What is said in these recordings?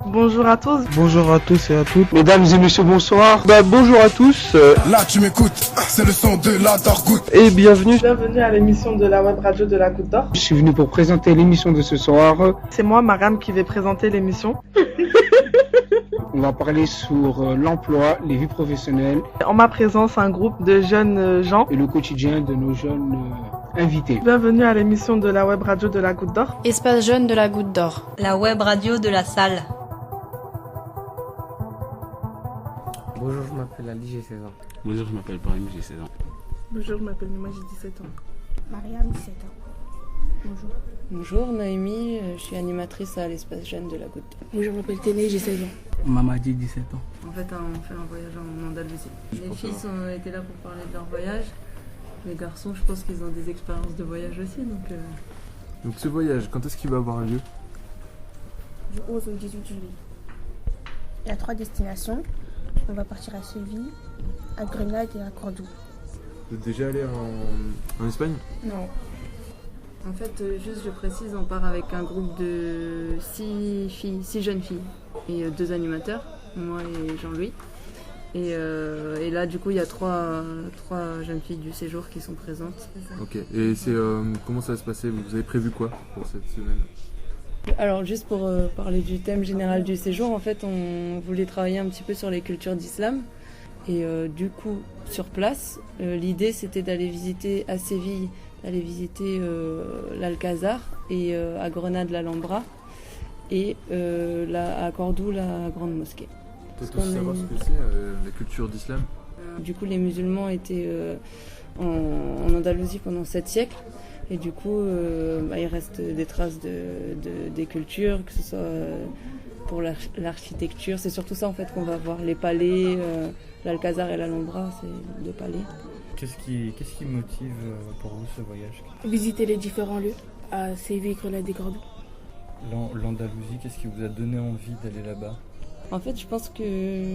Bonjour à tous. Bonjour à tous et à toutes. Mesdames et messieurs, bonsoir. Bonjour à tous. Là tu m'écoutes, c'est le son de la Dargout. Et bienvenue. Bienvenue à l'émission de la web radio de la Goutte d'Or. Je suis venu pour présenter l'émission de ce soir. C'est moi, Mariam, qui vais présenter l'émission. On va parler sur l'emploi, les vies professionnelles. En ma présence, un groupe de jeunes gens. Et le quotidien de nos jeunes invités. Bienvenue à l'émission de la web radio de la Goutte d'Or. Espace jeune de la Goutte d'Or. La web radio de la salle. Bonjour, je m'appelle Ali, j'ai 16 ans. Bonjour, je m'appelle Brahim, j'ai 16 ans. Bonjour, je m'appelle Nima, j'ai 17 ans. Mariam, 17 ans. Bonjour. Bonjour, Noémie, je suis animatrice à l'espace jeune de la Goutte d'Or. Bonjour, je m'appelle Téné, j'ai 16 ans. Mamadi, 17 ans. En fait, on fait un voyage en Andalousie. Les filles ont été là pour parler de leur voyage. Les garçons, je pense qu'ils ont des expériences de voyage aussi. Donc ce voyage, quand est-ce qu'il va avoir lieu? Du 11 au 18 juillet. Il y a 3 destinations. On va partir à Séville, à Grenade et à Cordoue. Vous êtes déjà allé en Espagne? Non. En fait, juste je précise, on part avec un groupe de 6 jeunes filles et 2 animateurs, moi et Jean-Louis. Et là, du coup, il y a 3 jeunes filles du séjour qui sont présentes. Ok, et comment ça va se passer? Vous avez prévu quoi pour cette semaine? Alors, juste pour parler du thème général du séjour, en fait, on voulait travailler un petit peu sur les cultures d'islam. Et du coup, sur place, l'idée, c'était d'aller visiter à Séville, d'aller visiter l'Alcazar et à Grenade, l'Alhambra et à Cordoue, la Grande Mosquée. Peut-être aussi savoir ce que c'est, la culture d'islam. Du coup, les musulmans étaient en Andalousie pendant 7 siècles. Et du coup, il reste des traces des cultures, que ce soit pour l'architecture. C'est surtout ça en fait qu'on va voir. Les palais, l'Alcazar et l'Alhambra, c'est 2 palais. Qu'est-ce qui motive pour vous ce voyage? Visiter les différents lieux à Séville, Grenade et Cordoue. L'Andalousie, qu'est-ce qui vous a donné envie d'aller là-bas? En fait, je pense que,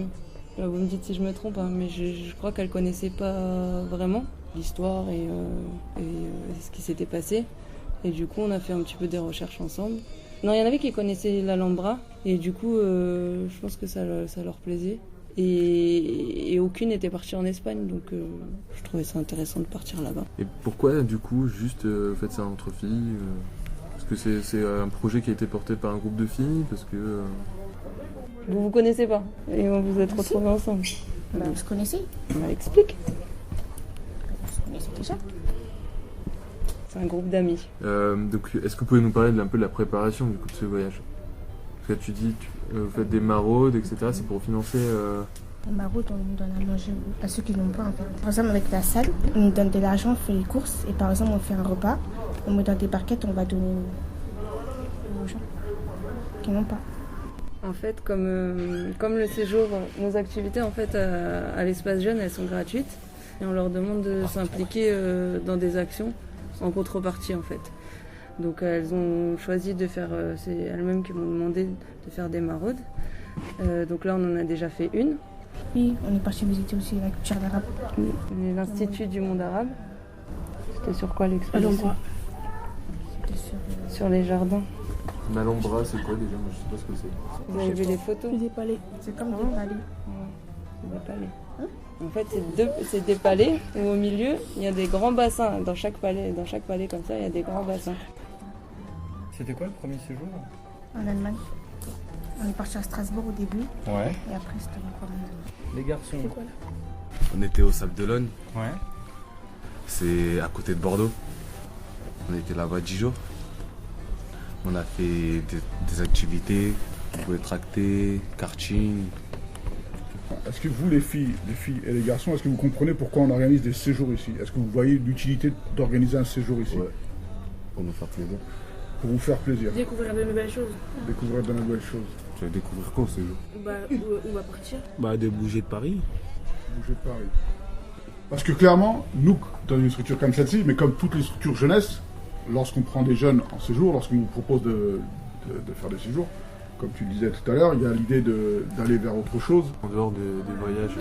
vous me dites si je me trompe, hein, mais je crois qu'elle connaissait pas vraiment l'histoire et ce qui s'était passé. Et du coup, on a fait un petit peu des recherches ensemble. Non, il y en avait qui connaissaient l'Alhambra et du coup, je pense que ça leur plaisait. Et aucune n'était partie en Espagne, donc je trouvais ça intéressant de partir là-bas. Et pourquoi, du coup, juste faites ça entre filles Parce que c'est un projet qui a été porté par un groupe de filles, parce que... Vous connaissez pas et on vous êtes retrouvés ensemble. On se connaissait. Explique. On se connaissait déjà. C'est un groupe d'amis. Donc, est-ce que vous pouvez nous parler un peu de la préparation du coup, de ce voyage? Parce que tu dis, vous faites des maraudes, etc. C'est pour financer... Les maraudes, on nous donne à manger à ceux qui n'ont pas en fait. Par exemple, avec la salle, on nous donne de l'argent, on fait les courses. Et par exemple, on fait un repas, on met dans des barquettes, on va donner aux gens qui n'ont pas. En fait, comme le séjour, nos activités en fait à l'espace jeune, elles sont gratuites et on leur demande de s'impliquer dans des actions en contrepartie en fait. Donc elles ont choisi de faire, c'est elles-mêmes qui m'ont demandé de faire des maraudes. Donc là, on en a déjà fait une. Oui, on est parti visiter aussi la culture arabe. L'Institut du monde arabe. C'était sur quoi l'exposition? Sur les jardins. L'Alhambra, c'est quoi déjà? Moi, je sais pas ce que c'est. Vous avez vu les photos? Des palais. C'est comme des palais. Ouais, c'est des palais. En fait, c'est des palais où au milieu, il y a des grands bassins. Dans chaque palais comme ça, il y a des grands bassins. C'était quoi le premier séjour? En Allemagne. On est parti à Strasbourg au début. Ouais. Et après, c'était encore en Allemagne. Les garçons. C'est quoi là? On était au Sable d'Olonne. Ouais. C'est à côté de Bordeaux. On était là-bas 10 jours. On a fait des activités, jouer tracté, karting. Est-ce que vous, les filles et les garçons, est-ce que vous comprenez pourquoi on organise des séjours ici? Est-ce que vous voyez l'utilité d'organiser un séjour ici? Ouais, pour nous faire plaisir. Pour vous faire plaisir. Découvrir de nouvelles choses. Découvrir de nouvelles choses. Tu vas découvrir quoi au séjour? Où on va partir? De bouger de Paris. Bouger de Paris. Parce que clairement, nous, dans une structure comme celle-ci, mais comme toutes les structures jeunesse, lorsqu'on prend des jeunes en séjour, lorsqu'on vous propose de faire des séjours, comme tu le disais tout à l'heure, il y a l'idée d'aller vers autre chose. En dehors des voyages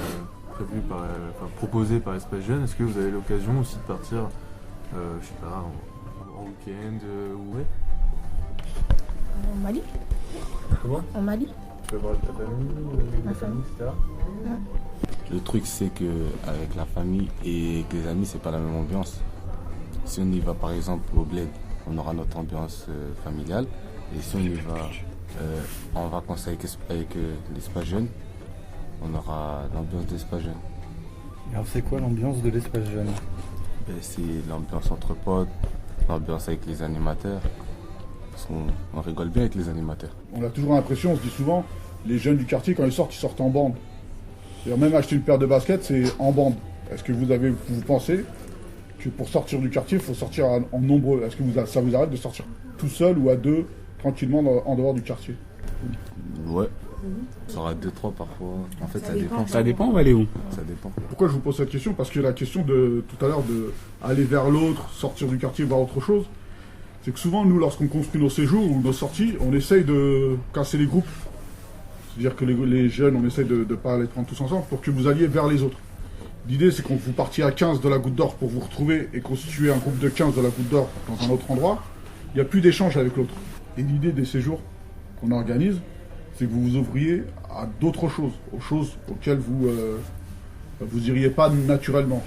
proposés par Espace Jeune, est-ce que vous avez l'occasion aussi de partir, je sais pas, en week-end ou ouais? En Mali. Comment? En Mali. peux voir avec ta famille, les amis, etc. Le truc, c'est que avec la famille et avec les amis, c'est pas la même ambiance. Si on y va par exemple au bled, on aura notre ambiance familiale. Et si on y va en vacances avec l'espace jeune, on aura l'ambiance de l'espace jeune. Alors c'est quoi l'ambiance de l'espace jeune? C'est l'ambiance entre potes, l'ambiance avec les animateurs. Parce qu'on rigole bien avec les animateurs. On a toujours l'impression, on se dit souvent, les jeunes du quartier, quand ils sortent en bande. C'est-à-dire même acheter une paire de baskets, c'est en bande. Est-ce que vous pensez que pour sortir du quartier, il faut sortir en nombreux? Est-ce que ça vous arrête de sortir tout seul ou à deux, tranquillement, en dehors du quartier? Ouais. Ça sera 2-3 parfois. En fait, ça dépend. Ça dépend, on va aller où? Ça dépend. Pourquoi je vous pose cette question? Parce que la question de tout à l'heure de aller vers l'autre, sortir du quartier, voir autre chose, c'est que souvent, nous, lorsqu'on construit nos séjours ou nos sorties, on essaye de casser les groupes. C'est-à-dire que les jeunes, on essaye de ne pas les prendre tous ensemble pour que vous alliez vers les autres. L'idée, c'est qu'on vous partiez à 15 de la Goutte d'Or pour vous retrouver et constituer un groupe de 15 de la Goutte d'Or dans un autre endroit. Il n'y a plus d'échange avec l'autre. Et l'idée des séjours qu'on organise, c'est que vous vous ouvriez à d'autres choses, aux choses auxquelles vous iriez pas naturellement.